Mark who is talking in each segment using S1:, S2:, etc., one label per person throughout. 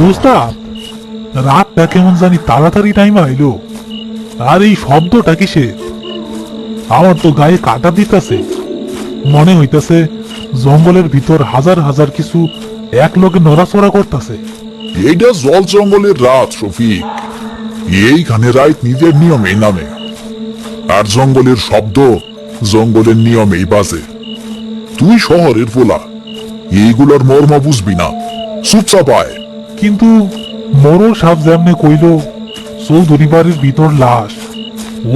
S1: উস্তাদ, রাতটা কেমন জানি তাড়াতাড়ি টাইম আইলো। আর এই শব্দটা কিসের? আমার তো গায়ে কাটা দিতেছে। মনে হইতেছে জঙ্গলের ভিতর হাজার হাজার কিছু এক লগে নড়াচড়া করতেছে।
S2: এইটা জল জঙ্গলের রাত শফিক। এইখানে রাত নিজের নিয়মেই নামে, আর জঙ্গলের শব্দ জঙ্গলের নিয়মেই বাজে। তুই শহরের পোলা, এইগুলোর মর্ম বুঝবি না, চুপচাপ আয়।
S1: কিন্তু মরল সাপ যেমনে কইল চৌধুরী বাড়ির ভিতর লাশ,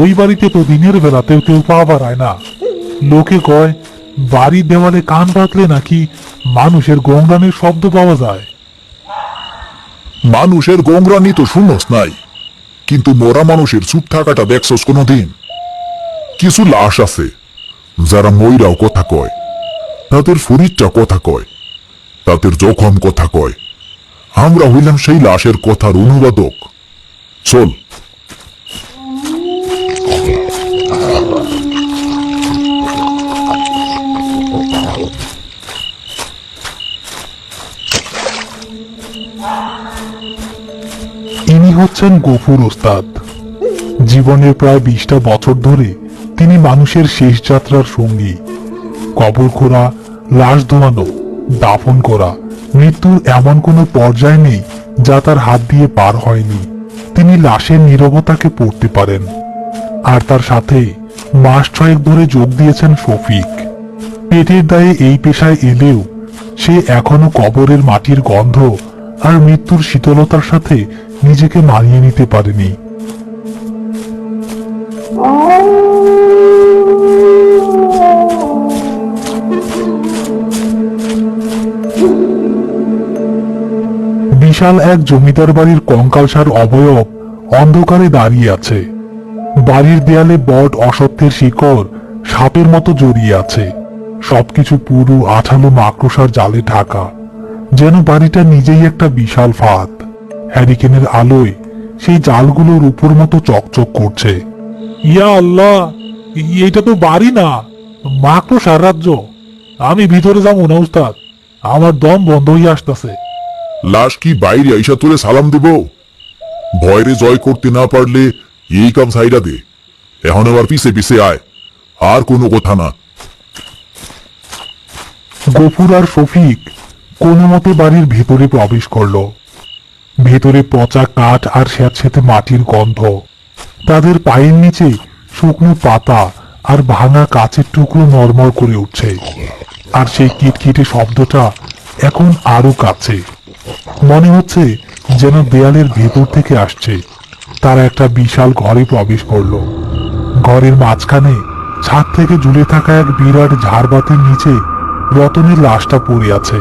S1: ওই বাড়িতে তো দিনের বেলাতেও কেউ পাওয়া যায় না। লোকে কয় বাড়ির দেওয়ালে কান পাতলে নাকি মানুষের গঙ্গানের শব্দ পাওয়া যায়।
S2: মানুষের গোংরানি তো শুনস নাই, কিন্তু মরা মানুষের চুপ থাকাটা দেখছস কোনোদিন? কিছু লাশ আছে যারা ময়রাও কথা কয়, তাদের শরীরটা কথা কয়, তাদের জখম কথা কয়। আমরা হইলাম সেই লাশের কথার অনুবাদক। চল।
S1: ইনি হচ্ছেন গফুর ওস্তাদ। জীবনের প্রায় 20টা বছর ধরে তিনি মানুষের শেষ যাত্রার সঙ্গী। কবর খোঁড়া, লাশ ধোয়ানো, দাফন করা, মৃত্যুর এমন কোনো পর্যায় নেই যা তার হাত দিয়ে পার হয়নি। তিনি লাশের নীরবতাকে পড়তে পারেন। আর তার সাথে মাস 6 ধরে যোগ দিয়েছেন শফিক। পেটের দায়ে এই পেশায় এলেও সে এখনো কবরের মাটির গন্ধ আর মৃত্যুর শীতলতার সাথে নিজেকে মানিয়ে নিতে পারেনি। বিশাল এক জমিদার বাড়ির কঙ্কালসার অবয়ব অন্ধকারে দাঁড়িয়ে আছে। বাড়ির দেয়ালে বট অসত্যের শিকড় সাপের মতো জড়িয়ে আছে। সবকিছু পুরু আঠালো মাকড়সার জালে ঢাকা, যেন বাড়িটা নিজেই একটা বিশাল ফাঁদ। হ্যারিকেনের আলোয় সেই জালগুলোর উপর মতো চকচক করছে। ইয়া আল্লাহ, এটা তো বাড়ি না, মাকড়সার রাজ্য। আমি ভিতরে যাবো না উস্তাদ, আমার দম বন্ধ হয়ে আসতেছে।
S2: লাশ কি বাইরে আইসা তোরে সালাম দেব? ভয়রে জয় করতে না পারলে এই কাম সাইডা দে। এখন আবার পিছে পিছে আয়, আর কোনো কথা না।
S1: গফুর আর শফিক কোনো মতে বাড়ির ভেতরে প্রবেশ করল। ভেতরে পচা কাঠ আর স্যাঁতস্যাঁতে মাটির গন্ধ। তাদের পায়ের নিচে শুকনো পাতা আর ভাঙা কাচের টুকরো নড়মড় করে উঠছে। আর সেই কিটকিটে শব্দটা এখন আরো কাছে। মনে হচ্ছে যেন দেয়ালের ভেতর থেকে আসছে। তারা একটা বিশাল ঘরে প্রবেশ করলো। ঘরের মাঝখানে ছাদ থেকে ঝুলে থাকা এক বিরাট ঝাড়বাতির নিচে রতনের লাশটা পড়ে আছে,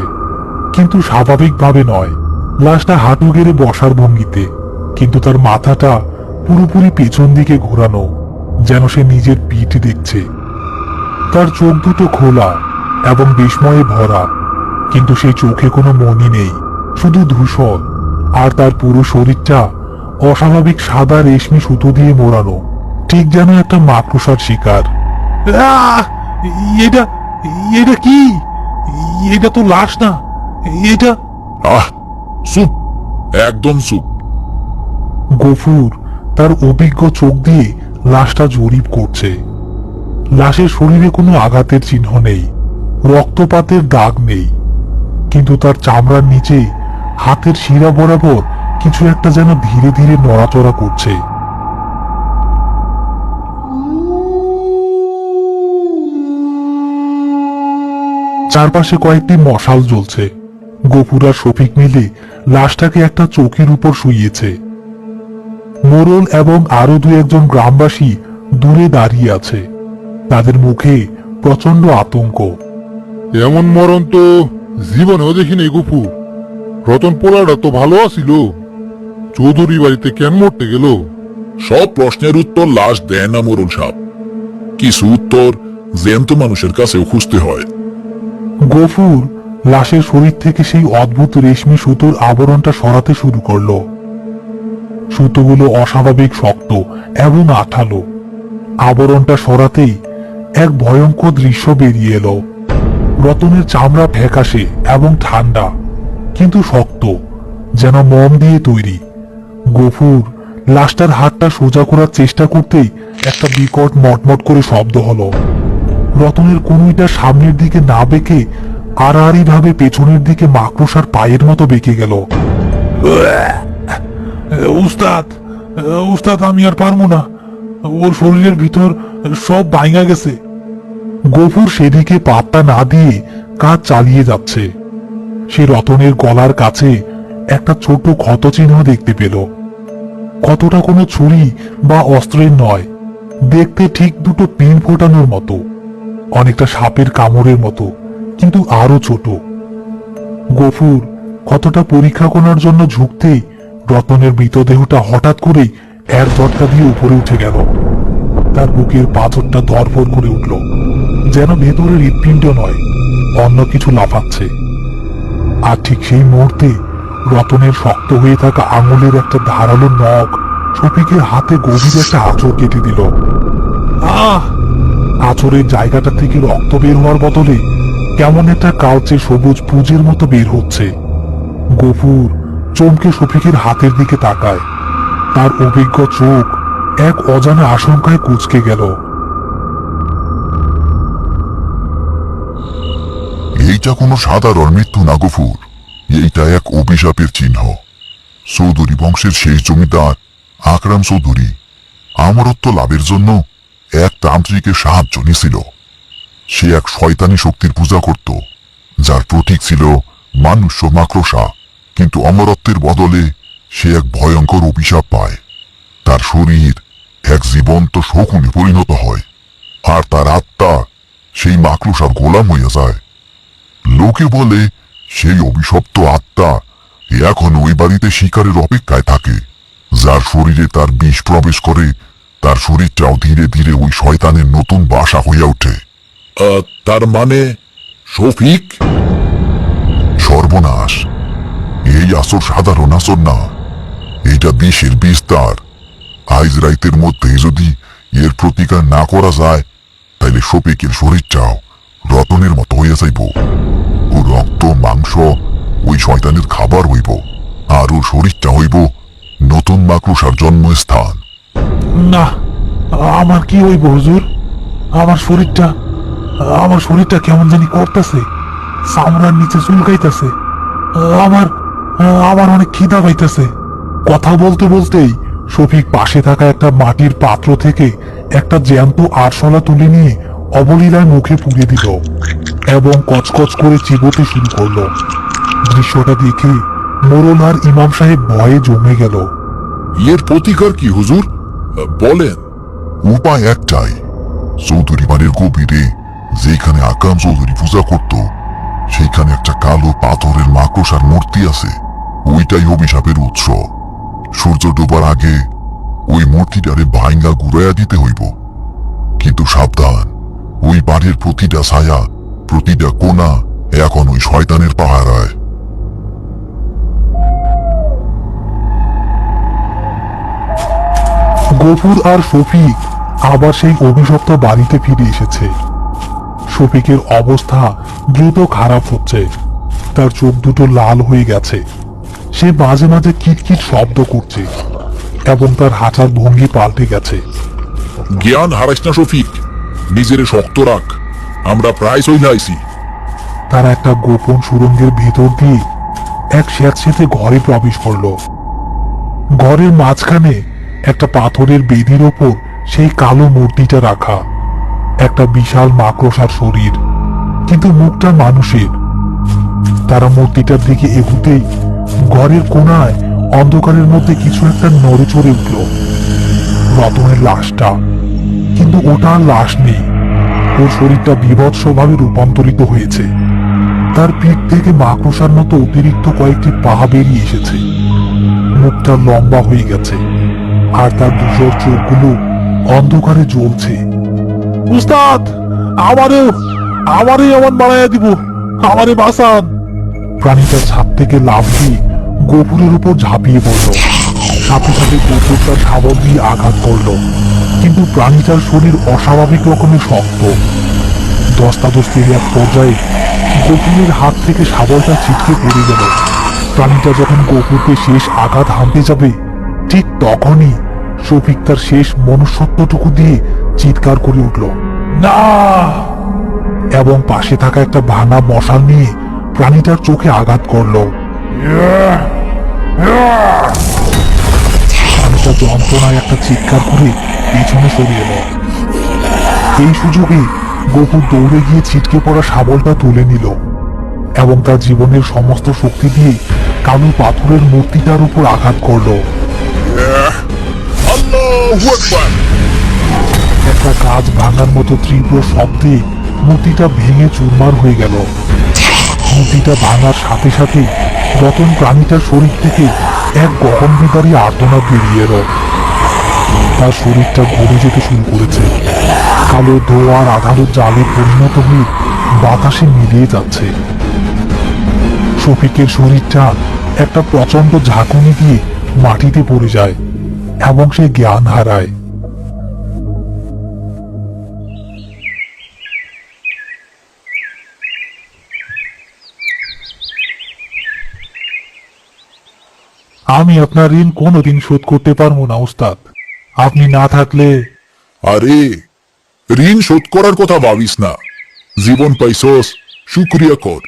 S1: কিন্তু স্বাভাবিকভাবে নয়। লাশটা হাঁটু গেড়ে বসার ভঙ্গিতে, কিন্তু তার মাথাটা পুরোপুরি পেছন দিকে ঘোরানো, যেন সে নিজের পিঠ দেখছে। তার চোখ দুটো খোলা এবং বিস্ময়ে ভরা, কিন্তু সেই চোখে কোনো মনি নেই, শুধু ধূসর। আর তার পুরো শরীরটা অস্বাভাবিক সাদা রেশমি সুতো দিয়ে মোড়ানো, ঠিক যেন একটা মাকড়সার শিকার। এটা এটা কি? এটা তো লাশ না, এটা।
S2: আহ, চুপ, একদম চুপ।
S1: গফুর তার অভিজ্ঞ চোখ দিয়ে লাশটা জরিপ করছে। লাশের শরীরে কোনো আঘাতের চিহ্ন নেই, রক্তপাতের দাগ নেই, কিন্তু তার চামড়ার নিচে হাতের শিরা বরাবর কিছু একটা যেন ধীরে ধীরে নড়াচড়া করছে। চারপাশে কয়েকটি মশাল জ্বলছে। গফুর আর শফিক মিলে লাশটাকে একটা চৌকির উপর শুইয়েছে। মোরল এবং আরো 2-1 গ্রামবাসী দূরে দাঁড়িয়ে আছে। তাদের মুখে প্রচন্ড আতঙ্ক।
S3: এমন মরণ তো জীবনেও দেখিনি গফুর। রতন পোলাটা তো ভালো আছিল, চৌধুরী বাড়িতে কেন মরতে গেল?
S2: সব প্রশ্নের উত্তর লাশ দেয় না মোরল সাপ। কিছু উত্তর জ্যান্ত মানুষের কাছেও খুঁজতে হয়।
S1: গফুর লাশের শরীর থেকে সেই অদ্ভুত রেশমি সুতোর আবরণটা সরাতে শুরু করলো। সুতোগুলো অস্বাভাবিক শক্ত এবং আঠালো। আবরণটা সরাতেই এক ভয়ঙ্কর দৃশ্য বেরিয়ে এলো। রতনের চামড়া ফ্যাকাশে এবং ঠান্ডা, কিন্তু শক্ত, যেন মোম দিয়ে তৈরি। গফুর লাশটার হাতটা সোজা করার চেষ্টা করতেই একটা বিকট মটমট করে শব্দ হলো। রতনের কনুইটা সামনের দিকে না বেঁকে আড়াআড়ি ভাবে পেছনের দিকে মাকড়সার পায়ের মতো বেঁকে গেল। উস্তাদ, উস্তাদ, আমি আর পারবো না, ওর শরীরের ভিতর সব ভাঙা গেছে। গফুর সেদিকে পাত্তা না দিয়ে কাজ চালিয়ে যাচ্ছে। সে রতনের গলার কাছে একটা ছোট ক্ষত চিহ্ন দেখতে পেল। ক্ষতটা কোনো ছুরি বা অস্ত্রের নয়, দেখতে ঠিক দুটো পিন ফোটানোর মতো, অনেকটা সাপের কামড়ের মতো, কিন্তু আরো ছোট। গফুর ক্ষতটা পরীক্ষা করার জন্য ঝুঁকতেই রতনের মৃতদেহটা হঠাৎ করেই এর ঝটকা দিয়ে উপরে উঠে গেল। তার বুকের পাথরটা ধরফর করে উঠল, যেন ভেতরের হৃৎপিণ্ড নয়, অন্য কিছু লাফাচ্ছে। আর ঠিক সেই মুহূর্তে রতনের শক্ত হয়ে থাকা আঙুলের একটা ধারালো নখ শফিকের হাতে গভীর একটা আঁচড় কেটে দিল। আঁচড়ের জায়গাটা থেকে রক্ত বের হওয়ার বদলে কেমন একটা কালচে সবুজ পুঁজের মতো বের হচ্ছে। গফুর চমকে শফিকের হাতের দিকে তাকায়। তার অভিজ্ঞ চোখ এক অজানা আশঙ্কায় কুঁচকে গেল।
S2: এইটা কোনো সাধারণ মৃত্যু না গফুর, এইটা এক অভিশাপের চিহ্ন। চৌধুরী বংশের শেষ জমিদার আকরাম চৌধুরী আমরত্ব লাভের জন্য এক তান্ত্রিকের সাহায্য নিয়েছিল। সে এক শয়তানি শক্তির পূজা করত, যার প্রতীক ছিল মানুষ ও মাকড়সা, কিন্তু অমরত্বের বদলে সে এক ভয়ঙ্কর অভিশাপ পায়। তার শরীর এক জীবন্ত শকুনে পরিণত হয়, আর তার আত্মা সেই মাকড়সার গোলাম হইয়া যায়। লোকে বলে সেই অভিশপ্ত আত্মা এখন ওই বাড়িতে শিকারের অপেক্ষায় থাকে। যার শরীরে তার বিষ প্রবেশ করে, তার শরীরটাও ধীরে ধীরে ওই শয়তানের নতুন বাসা হইয়া ওঠে। তার মানে শফিক? সর্বনাশ! এই আসর সাধারণ আসর না, এটা বিষের বিস্তার। আজ রাইতের মধ্যেই যদি এর প্রতিকার না করা যায়, তাইলে শফিকের শরীরটাও রতনের মতো হইয়া যাইব। ও রক্ত মাংস ওই শয়তানের খাবার হইব, আর ওর শরীরটা হইব নতুন মাকড়সার জন্মস্থান।
S1: না, আমার কি হইব হুজুর? আমার শরীরটা কেমন জানি করতেছে, চামড়ার নিচে চুলকাইতেছে। আমার অনেক খিদা পাইতেছে। কথা বলতে বলতেই শফিক পাশে থাকা একটা মাটির পাত্র থেকে একটা জ্যান্ত আরশোলা তুলে নিয়ে অবলীলায় মুখে পুড়ে দিল এবং কচকচ করে চিবোতে শুরু করলো। দৃশ্যটা দেখে মোরল আর ইমাম সাহেব ভয়ে জমে গেল।
S2: এর প্রতিকার কি হুজুর, বলেন? উপায় একটাই। চৌধুরী বাড়ির গভীরে যেখানে আকরাম চৌধুরী পূজা করত, সেইখানে একটা কালো পাথরের মাকড়সার মূর্তি আছে। ওইটাই অভিশাপের উৎস। সূর্য ডোবার আগে ওই মূর্তিটারে ভাঙ্গা গুড়াইয়া দিতে হইব। কিন্তু সাবধান, ওই বাড়ির প্রতিটা ছায়া, প্রতিটা কোণা এখন ওই শয়তানের পাহারায়।
S1: গফুর আর শফিক আবার সেই অভিশপ্ত বাড়িতে ফিরে এসেছে। শফিকের অবস্থা দ্রুত খারাপ হচ্ছে, তার চোখ দুটো লাল হয়ে গেছে। সে মাঝে মাঝে কিটকিট শব্দ করছে এবং তার হাঁটার ভঙ্গি পাল্টে গেছে।
S2: জ্ঞান হারাইস না শফিক, নিজের শক্ত রাখ, আমরা প্রায় চলে আইছি।
S1: তারা একটা গোপন সুড়ঙ্গের ভেতর দিয়ে এক স্যাঁতসেঁতে ঘরে প্রবেশ করলো। ঘরের মাঝখানে একটা পাথরের বেদির ওপর সেই কালো মূর্তিটা রাখা, একটা বিশাল মাকড়সার শরীর, কিন্তু মুখটা মানুষের। তারা মূর্তিটার দিকে এগুতেই ঘরের কোণায় অন্ধকারের মধ্যে কিছু একটা নড়ে চড়ে উঠল। রতনের লাশটা, কিন্তু ওটা আর লাশ নেই। ওর শরীরটা বীভৎসভাবে রূপান্তরিত হয়েছে। তার পিঠ থেকে মাকড়সার মতো অতিরিক্ত কয়েকটি পা বেরিয়ে এসেছে। মুখটা লম্বা হয়ে গেছে, আর তার দুজোর চোখগুলো অন্ধকারে জ্বলছে। উস্তাদ, আমারে এমন বাড়াইয়া দিব, আমারে বাঁচান। প্রাণীটা ছাদ থেকে লাফ দিয়ে গফুরের উপর ঝাঁপিয়ে পড়ল। সাথে সাথে গফুর তার শাবক দিয়ে আঘাত করল, কিন্তু প্রাণীটার শরীর অস্বাভাবিক রকমের শক্ত। দস্তাদস্তির এক পর্যায়ে গফুরের হাত থেকে শাবলটা ছিটকে পড়ে গেল। প্রাণীটা যখন গফুরকে শেষ আঘাত হানতে যাবে, ঠিক তখনই শফিক তার শেষ মনুষ্যত্বটুকু দিয়ে চিৎকার করে উঠল, না! এবং পাশে থাকা একটা ভাঙা মশাল নিয়ে প্রাণীটার চোখে আঘাত করল। প্রাণীটা যন্ত্রণায় একটা চিৎকার করে পিছনে সরে এলো। এই সুযোগে গফুর দৌড়ে গিয়ে ছিটকে পড়া শাবলটা তুলে নিল এবং তার জীবনের সমস্ত শক্তি দিয়ে কালো পাথরের মূর্তিটার উপর আঘাত করলো।
S2: আল্লাহু আকবার!
S1: একটা গাছ ভাঙার মতো তীব্র শব্দে মূর্তিটা ভেঙে চুরমার হয়ে গেল। মূর্তিটা ভাঙার সাথে সাথে রতন প্রাণীটার শরীর থেকে এক গগনবিদারী আর্তনাদ বেরিয়ে এলো। তার শরীরটা ঘুরে যেতে শুরু করেছে, কালো ধোয়ার আধারো জালে পরিণত হয়ে বাতাসে মিলিয়ে যাচ্ছে। শফিকের শরীরটা একটা প্রচন্ড ঝাঁকুনি দিয়ে মাটিতে পড়ে যায় এবং সে জ্ঞান হারায়। আমি আপনার ঋণ কোনোদিন শোধ করতে পারবো না ওস্তাদ, আপনি না থাকলে।
S2: আরে, ঋণ শোধ করার কথা ভাবিস না। জীবন পাইছস, শুক্রিয়া কর।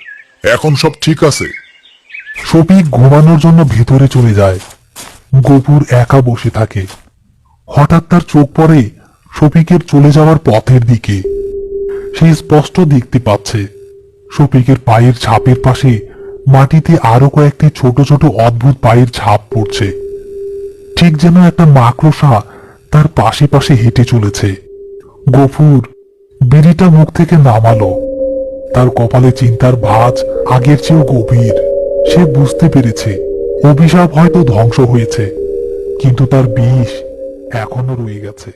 S2: এখন সব ঠিক আছে।
S1: শফিক ঘুমানোর জন্য ভেতরে চলে যায়। গফুর একা বসে থাকে। হঠাৎ তার চোখ পড়ে শফিকের চলে যাওয়ার পথের দিকে। সে স্পষ্ট দেখতে পাচ্ছে শফিকের পায়ের ছাপের পাশে মাটিতে আরো কয়েকটি ছোট ছোট অদ্ভুত পায়ের ছাপ পড়ছে, ঠিক যেন একটা মাকড়সা তার পাশে পাশে হেঁটে চলেছে। গফুর বিড়িটা মুখ থেকে নামালো। তার কপালে চিন্তার ভাঁজ আগের চেয়েও গভীর। সে বুঝতে পেরেছে অভিশাপ হয়তো ধ্বংস হয়েছে, কিন্তু তার বিষ এখনো রয়ে গেছে।